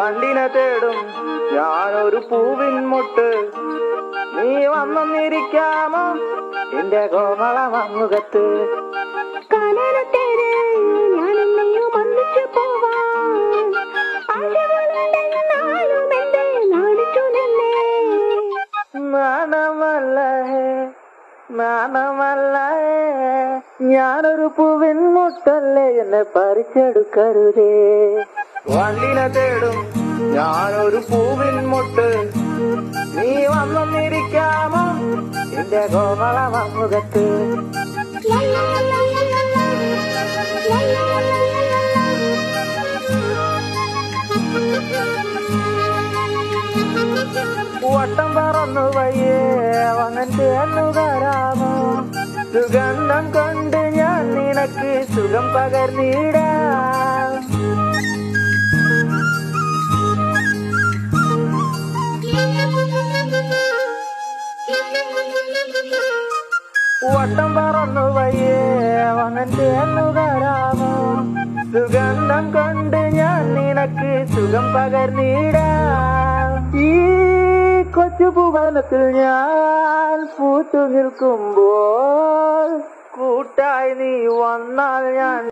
വണ്ടിനെ തേടും ഞാനൊരു പൂവിൻ മുട്ട്. നീ വന്നിരിക്കാമോ എന്റെ കോമള മമ്മുഖത്ത്? നാണമല്ല ഞാനൊരു പൂവിൻ മുട്ടല്ലേ, എന്നെ പറിച്ചെടുക്കരുതേ. വണ്ടിനെ തേടും ഞാനൊരു പൂവിൻ മുട്ട്. നീ വന്നിരിക്കാമോ എന്റെ കോമള മമ്മുഖത്ത്? വട്ടം പറന്നു വയ്യേ വന്നിട്ട് എന്നു തരാമോ? സുഗന്ധം കൊണ്ട് ഞാൻ നിനക്ക് സുഖം പകർന്നിടാം. വട്ടം പറന്നു വയ്യേ വന്നിട്ട് എന്നു തരാമോ? സുഗന്ധം കൊണ്ട് ഞാൻ നിനക്ക് സുഖം പകർന്നിടാം. ഈ കൊച്ചു ഭുവനത്തിൽ ഞാൻ പൂത്തു നിൽക്കുമ്പോൾ കൂട്ടായി നീ വന്നാൽ ഞാൻ